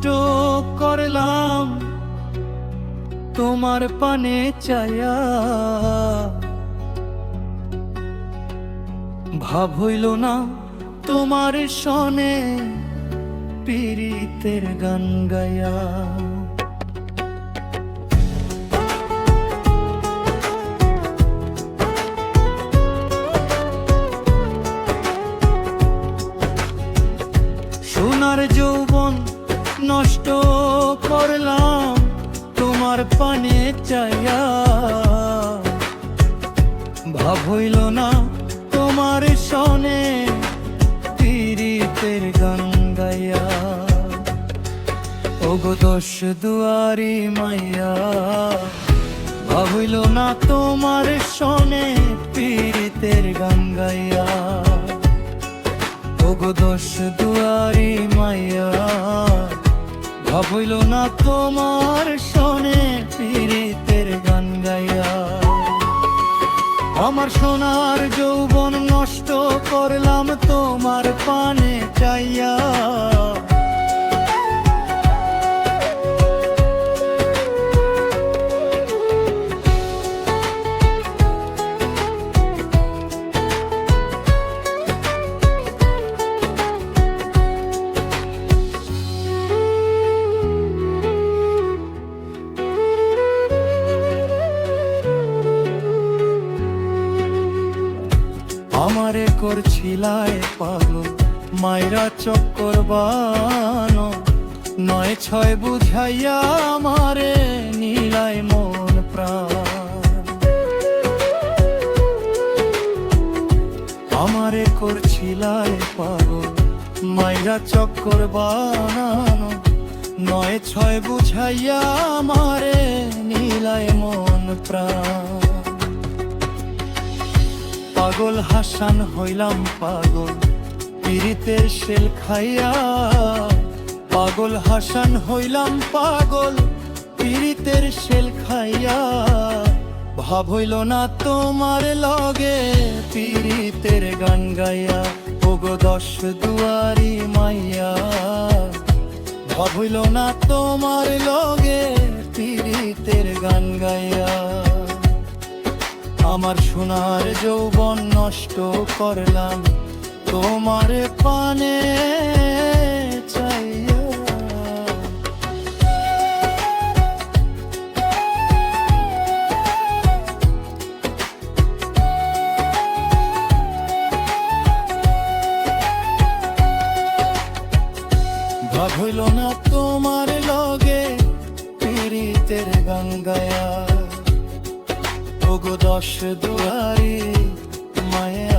নষ্ট করলাম তোমার পানে চায়া, ভাব হইল না তোমার সনে পীড়িতের গান গায়া। সোনার যৌবন নষ্ট করলাম তোমার পানে চাইয়া, ভাব হইল না তোমার সনে পীড়িতের গান গায়া। ওগো দশ দুয়ারি মাইয়া, ভাব হইল না তোমার সনে পীড়িতের গান গায়া। ওগো দশ দুয়ারি মাইয়া, ভাব হইল না তোমার সনে পীড়িতের গান গাইয়া। আমার সোনার যৌবন নষ্ট করলাম তোমার পানে চাইয়া, আমারে করছিলায় পাগল মাইরা চক্কর বানো, নয় ছয় বুঝাইয়া আমারে নীলায় মন প্রাণ। আমারে করছিলায় পাগল মাইরা চক্কর বানানো, নয় ছয় বুঝাইয়া আমারে নীলায় মন প্রাণ। পাগল হাসান হইলাম পাগল পীড়িতের শেল খাইয়া, পাগল হাসান হইলাম পাগল পীড়িতের শেল খাইয়া। ভাব হইল না তোমার লগে পীড়িতের গান গাইয়া। ওগো দশ দুয়ারি মাইয়া, ভাব হইল না তোমার লগে পীড়িতের গান গাইয়া। আমার সোনার যৌবন নষ্ট করলাম তোমার পানে চাইয়া। ভাব হইল না তোমার লগে পীড়িতের গান গায়া। ওগো দশ দুয়ারি মায়া।